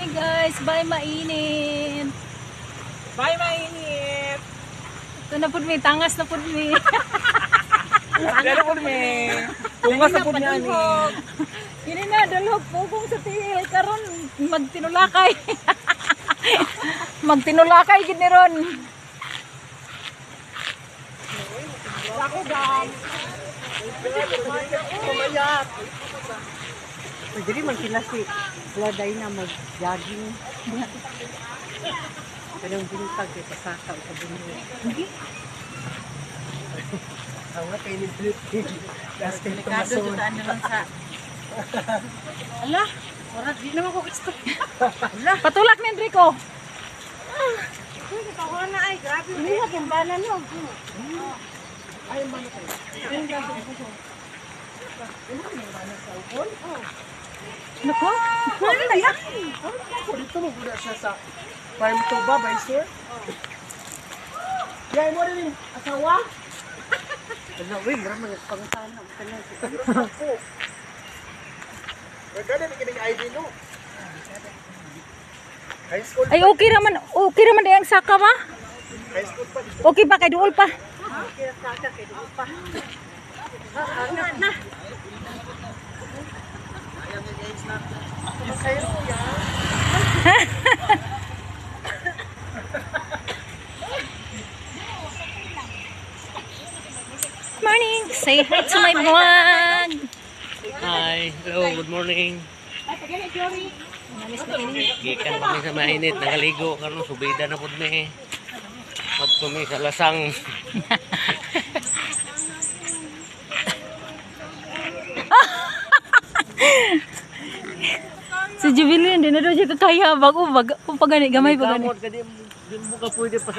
Hey guys, bye mainit. Bye, mainit! Ito na po mi, tangas na po mi. Dala po mi! Tungas na po niya ni. Ini na, dalog pugong sa tiil. Karon magtinulakay. Magtinulakay gini ron. Ako dam! Kumayat! Jadi man sila si Laday na mag-jogging. Kanang bintag kay pasakaw sa bunyo. Awa kay ni Flip. Gas kay Delikado tumason. jutaan na lang sa... Ala, oras di naman ko gusto. Ala, Patulak ni Enrico. uy, katawa na ay, grabe. Hindi na kimbanan no. Ay, man kayo. Ayun lang ko. Nako. Ano na yan? Ako dito mo buda siya sa farm to ba, by sir? Yay mo rin asawa? Ala, uy, maraming pangtana. Ako. Magkano ni kining ID no? High school Ay okay raman ang saka ma. high school pa. Okay pa kay duol pa. Kaya saka kay doon pa. Na. Morning. Say hi to my vlog. Hi, hello, good morning. Gikan kami sa mainit, nakaligo karon subida na pud mi. Pag kami sa lasang. Si Jubilin din na daw siya kakaya bago pagani gamay pagani. Kamot ka di mo ka pwede pa